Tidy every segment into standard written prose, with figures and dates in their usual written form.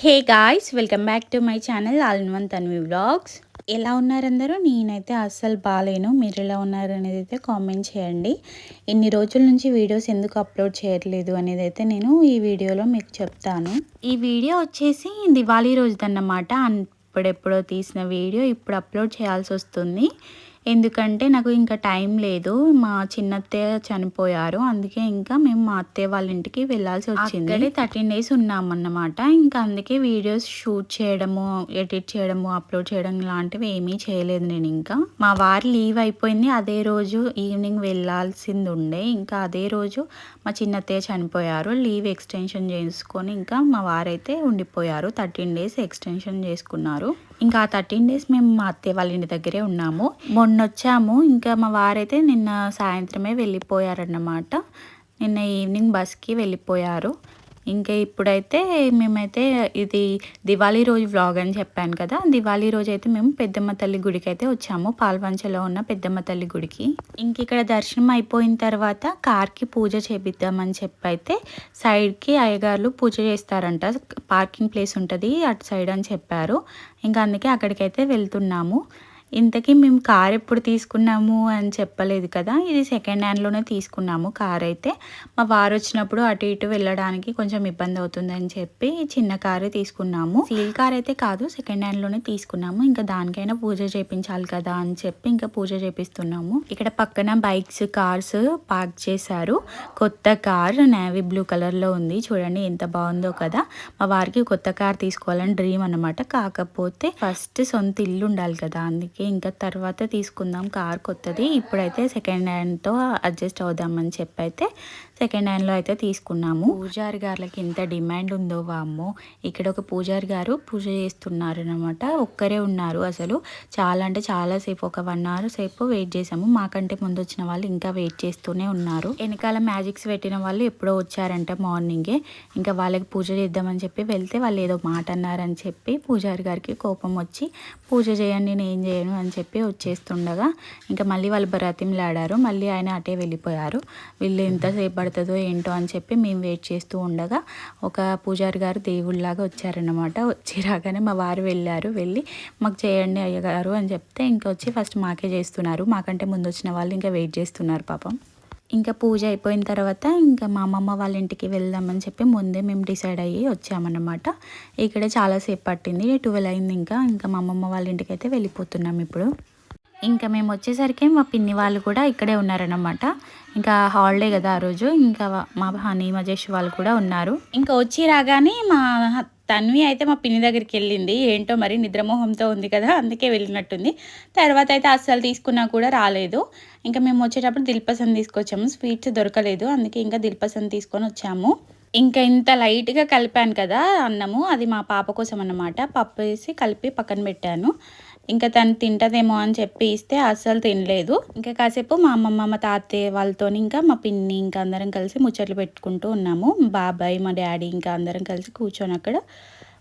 Hey guys, welcome back to my channel all in one Tanvi vlogs. ఎలా ఉన్నారు అందరూ? నేనైతే అస్సలు బాగాలేను. మీరు ఎలా ఉన్నారు అనేది అయితే కామెంట్ చేయండి. ఇన్ని రోజుల నుంచి వీడియోస్ ఎందుకు అప్లోడ్ చేయట్లేదు అనేది అయితే నేను ఈ వీడియోలో మీకు చెప్తాను. ఈ వీడియో వచ్చేసి దివాళీ రోజుదన్నమాట. అప్పుడెప్పుడో తీసిన వీడియో ఇప్పుడు అప్లోడ్ చేయాల్సి వస్తుంది. ఎందుకంటే నాకు ఇంకా టైం లేదు. మా చిన్నత్తయ్య చనిపోయారు. అందుకే ఇంకా మేము మా అత్తయ్య వాళ్ళ ఇంటికి వెళ్ళాల్సి వచ్చింది. అక్కడే 13 days ఉన్నామన్నమాట. ఇంకా అందుకే వీడియోస్ షూట్ చేయడము, ఎడిట్ చేయడము, అప్లోడ్ చేయడం లాంటివి ఏమీ చేయలేదు నేను. ఇంకా మా వారి లీవ్ అయిపోయింది. అదే రోజు ఈవినింగ్ వెళ్ళాల్సింది ఉండే. ఇంకా అదే రోజు మా చిన్నత్తయ్య చనిపోయారు. లీవ్ ఎక్స్టెన్షన్ చేసుకొని ఇంకా మా వారైతే ఉండిపోయారు. 13 days ఎక్స్టెన్షన్ చేసుకున్నారు. ఇంకా ఆ 13 days మేము మా అత్తయ్య వాళ్ళ ఇంటి దగ్గరే ఉన్నాము. మొన్న వచ్చాము. ఇంకా మా వారైతే నిన్న సాయంత్రమే వెళ్ళిపోయారన్నమాట. నిన్న ఈవినింగ్ బస్కి వెళ్ళిపోయారు. ఇంకా ఇప్పుడైతే మేమైతే ఇది దివాళీ రోజు వ్లాగ్ అని చెప్పాను కదా. దివాళీ రోజు అయితే మేము పెద్దమ్మ తల్లి గుడికి అయితే వచ్చాము. పాల్వంచలో ఉన్న పెద్దమ్మ తల్లి గుడికి. ఇంక ఇక్కడ దర్శనం అయిపోయిన తర్వాత కార్కి పూజ చేపిద్దామని చెప్పి అయితే సైడ్కి అయ్యగారులు పూజ చేస్తారంట. పార్కింగ్ ప్లేస్ ఉంటుంది అటు సైడ్ అని చెప్పారు. ఇంకా అందుకే అక్కడికైతే వెళ్తున్నాము. ఇంతకీ మేము కార్ ఎప్పుడు తీసుకున్నాము అని చెప్పలేదు కదా. ఇది సెకండ్ హ్యాండ్లోనే తీసుకున్నాము కార్ అయితే. మా వారు వచ్చినప్పుడు అటు ఇటు వెళ్ళడానికి కొంచెం ఇబ్బంది అవుతుందని చెప్పి చిన్న కారే తీసుకున్నాము. సీల్ కార్ అయితే కాదు, సెకండ్ హ్యాండ్లోనే తీసుకున్నాము. ఇంకా దానికైనా పూజ చేయించాలి కదా అని చెప్పి ఇంకా పూజ చేపిస్తున్నాము. ఇక్కడ పక్కన బైక్స్, కార్స్ పార్క్ చేశారు. కొత్త కార్ నేవీ బ్లూ కలర్లో ఉంది. చూడండి ఎంత బాగుందో కదా. మా వారికి కొత్త కార్ తీసుకోవాలని డ్రీమ్ అన్నమాట. కాకపోతే ఫస్ట్ సొంత ఇల్లు ఉండాలి కదా, అందుకే ఇంకా తర్వాత తీసుకుందాం కార్ కొత్తది. ఇప్పుడైతే సెకండ్ హ్యాండ్తో అడ్జస్ట్ అవుదామని చెప్పి అయితే సెకండ్ హ్యాండ్లో అయితే తీసుకున్నాము. పూజారి గారులకి ఎంత డిమాండ్ ఉందో వామ్మో. ఇక్కడ ఒక పూజారి గారు పూజ చేస్తున్నారు అనమాట. ఒక్కరే ఉన్నారు. అసలు చాలా అంటే చాలా సేపు, ఒక 1 hour సేపు వెయిట్ చేసాము. మాకంటే ముందు వచ్చిన వాళ్ళు ఇంకా వెయిట్ చేస్తూనే ఉన్నారు. వెనకాల మ్యాజిక్స్ పెట్టిన వాళ్ళు ఎప్పుడో వచ్చారంట మార్నింగే. ఇంకా వాళ్ళకి పూజ చేద్దామని చెప్పి వెళ్తే వాళ్ళు ఏదో మాట అన్నారని చెప్పి పూజారి గారికి కోపం వచ్చి పూజ చేయండి నేను ఏం చేయను అని చెప్పి వచ్చేస్తుండగా ఇంకా మళ్ళీ వాళ్ళు బ్రతిమలాడారు. మళ్ళీ ఆయన అటే వెళ్ళిపోయారు. వీళ్ళు ఎంతసేపు పడుతుందో ఏంటో అని చెప్పి మేము వెయిట్ చేస్తూ ఉండగా ఒక పూజారి గారు దేవుళ్ళలాగా వచ్చారన్నమాట. వచ్చి రాగానే మా వారు వెళ్ళి మాకు చేయండి అయ్యగారు అని చెప్తే ఇంకా వచ్చి ఫస్ట్ మాకే చేస్తున్నారు. మాకంటే ముందు వచ్చిన వాళ్ళు ఇంకా వెయిట్ చేస్తున్నారు పాపం. ఇంకా పూజ అయిపోయిన తర్వాత ఇంకా మా అమ్మమ్మ వాళ్ళ ఇంటికి వెళ్దామని చెప్పి ముందే మేము డిసైడ్ అయ్యి వచ్చామన్నమాట. ఇక్కడ చాలాసేపు పట్టింది, 12 అయింది. ఇంకా మా అమ్మమ్మ వాళ్ళ ఇంటికి అయితే వెళ్ళిపోతున్నాం ఇప్పుడు. ఇంకా మేము వచ్చేసరికి మా పిన్ని వాళ్ళు కూడా ఇక్కడే ఉన్నారన్నమాట. ఇంకా హాలిడే కదా ఆ రోజు. ఇంకా మా హనీ మజేష్ వాళ్ళు కూడా ఉన్నారు. ఇంకా వచ్చి రాగానే మా తన్వి అయితే మా పిన్ని దగ్గరికి వెళ్ళింది. ఏంటో మరి నిద్రమోహంతో ఉంది కదా, అందుకే వెళ్ళినట్టుంది. తర్వాత అయితే అస్సలు తీసుకున్నా కూడా రాలేదు. ఇంకా మేము వచ్చేటప్పుడు దిల్పసంద్ తీసుకొచ్చాము. స్వీట్స్ దొరకలేదు, అందుకే ఇంకా దిల్పసంద్ తీసుకొని వచ్చాము. ఇంకా ఇంత లైట్గా కలిపాను కదా అన్నము, అది మా పాప కోసం అన్నమాట. పప్పు వేసి కలిపి పక్కన పెట్టాను. ఇంకా తను తింటదేమో అని చెప్పి ఇస్తే అస్సలు తినలేదు. ఇంకా కాసేపు మా అమ్మమ్మ, మా తాతయ్య వాళ్ళతో, ఇంకా మా పిన్ని, ఇంకా అందరం కలిసి ముచ్చట్లు పెట్టుకుంటూ ఉన్నాము. బాబాయ్, మా డాడీ ఇంకా అందరం కలిసి కూర్చొని అక్కడ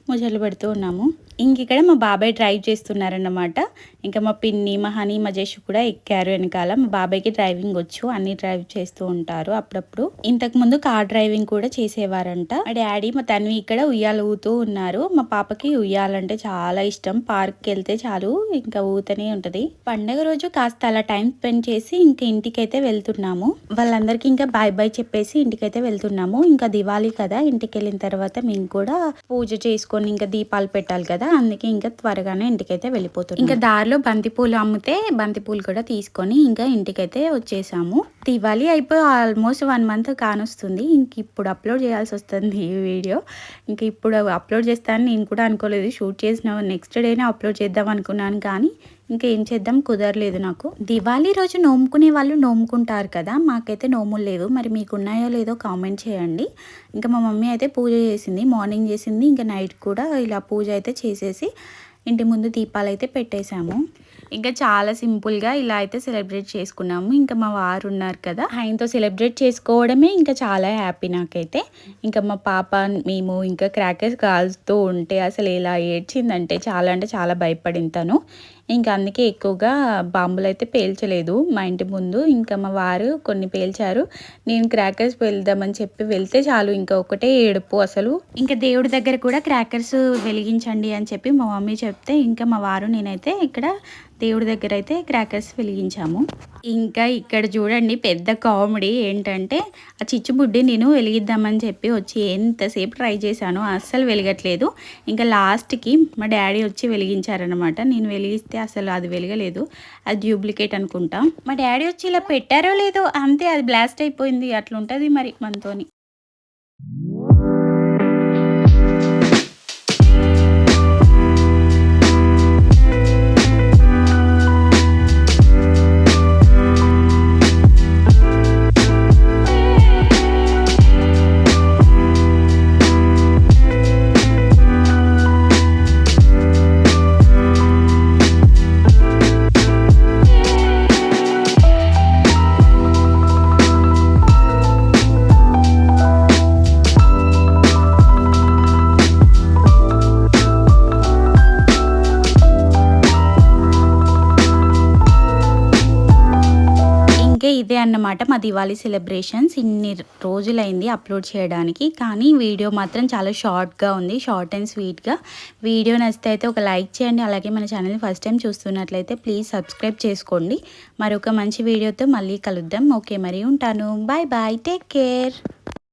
ముచ్చట్లు పెడుతూ ఉన్నాము. ఇంక ఇక్కడ మా బాబాయ్ డ్రైవ్ చేస్తున్నారన్నమాట. ఇంకా మా పిన్ని, మా హనీ, మా జేషు కూడా ఎక్కారు వెనకాల. మా బాబాయ్కి డ్రైవింగ్ వచ్చు, అన్ని డ్రైవ్ చేస్తూ ఉంటారు అప్పుడప్పుడు. ఇంతకుముందు కార్ డ్రైవింగ్ కూడా చేసేవారంట. మా డాడీ, మా తన్వి ఇక్కడ ఉయ్యాలు ఊతూ ఉన్నారు. మా పాపకి ఉయ్యాలంటే చాలా ఇష్టం. పార్క్కి వెళ్తే చాలు ఇంకా ఊతనే ఉంటది. పండగ రోజు కాస్త అలా టైం స్పెండ్ చేసి ఇంకా ఇంటికైతే వెళ్తున్నాము. వాళ్ళందరికీ ఇంకా బాయ్ బాయ్ చెప్పేసి ఇంటికైతే వెళ్తున్నాము. ఇంకా దివాళీ కదా, ఇంటికి వెళ్ళిన తర్వాత మేము కూడా పూజ చేసుకొని ఇంకా దీపాలు పెట్టాలి కదా, అందుకే ఇంకా త్వరగానే ఇంటికైతే వెళ్ళిపోతున్నాం. ఇంకా దారిలో బంతిపూలు అమ్మితే బంతిపూలు కూడా తీసుకొని ఇంకా ఇంటికైతే వచ్చేసాము. దివాళీ అయిపోయి ఆల్మోస్ట్ 1 month కానొస్తుంది. ఇంక ఇప్పుడు అప్లోడ్ చేయాల్సి వస్తుంది ఈ వీడియో. ఇంక ఇప్పుడు అప్లోడ్ చేస్తానని నేను కూడా అనుకోలేదు. షూట్ చేసిన నెక్స్ట్ డేనే అప్లోడ్ చేద్దాం అనుకున్నాను, కానీ ఇంకా ఏం చేద్దాం కుదరలేదు నాకు. దివాళీ రోజు నోముకునే వాళ్ళు నోముకుంటారు కదా, మాకైతే నోములు లేవు. మరి మీకు ఉన్నాయో లేదో కామెంట్ చేయండి. ఇంకా మా మమ్మీ అయితే పూజ చేసింది, మార్నింగ్ చేసింది. ఇంకా నైట్ కూడా ఇలా పూజ అయితే చేసేసి ఇంటి ముందు దీపాలు అయితే పెట్టేశాము. ఇంకా చాలా సింపుల్గా ఇలా అయితే సెలబ్రేట్ చేసుకున్నాము. ఇంకా మా వారు ఉన్నారు కదా, ఆయనతో సెలబ్రేట్ చేసుకోవడమే ఇంకా చాలా హ్యాపీ నాకైతే. ఇంకా మా పాప, మేము ఇంకా క్రాకర్స్ కాల్స్తూ ఉంటే అసలు ఎలా ఏడ్చిందంటే చాలా అంటే చాలా భయపడింది తను. ఇంకా అందుకే ఎక్కువగా బాంబులైతే పేల్చలేదు మా ఇంటి ముందు. ఇంకా మా వారు కొన్ని పేల్చారు. నేను క్రాకర్స్ వెళ్దామని చెప్పి వెళ్తే చాలు ఇంకా ఒకటే ఏడుపు అసలు. ఇంకా దేవుడి దగ్గర కూడా క్రాకర్స్ వెలిగించండి అని చెప్పి మా మమ్మీ చెప్తే ఇంకా మా వారు నేనైతే ఇక్కడ దేవుడి దగ్గర అయితే క్రాకర్స్ వెలిగించాము. ఇంకా ఇక్కడ చూడండి పెద్ద కామెడీ ఏంటంటే ఆ చిచ్చుబుడ్డి నేను వెలిగిద్దామని చెప్పి వచ్చి ఎంతసేపు ట్రై చేశాను, అస్సలు వెలగట్లేదు. ఇంకా లాస్ట్కి మా డాడీ వచ్చి వెలిగించారనమాట. నేను వెలిగిస్తే అసలు అది వెలగలేదు, అది డూప్లికేట్ అనుకుంటా. మా డాడీ వచ్చి ఇలా పెట్టారో లేదో అంతే, అది బ్లాస్ట్ అయిపోయింది. అట్లుంటుంది మరి మనతోని. ఇదే అన్నమాట మా దివాళీ సెలబ్రేషన్స్. ఇన్ని రోజులైంది అప్లోడ్ చేయడానికి, కానీ వీడియో మాత్రం చాలా షార్ట్గా ఉంది, షార్ట్ అండ్ స్వీట్గా. వీడియో నచ్చితే అయితే ఒక లైక్ చేయండి. అలాగే మన ఛానల్ని ఫస్ట్ టైం చూస్తున్నట్లయితే ప్లీజ్ సబ్స్క్రైబ్ చేసుకోండి. మరొక మంచి వీడియోతో మళ్ళీ కలుద్దాం. ఓకే, మరి ఉంటాను. Bye bye, take care.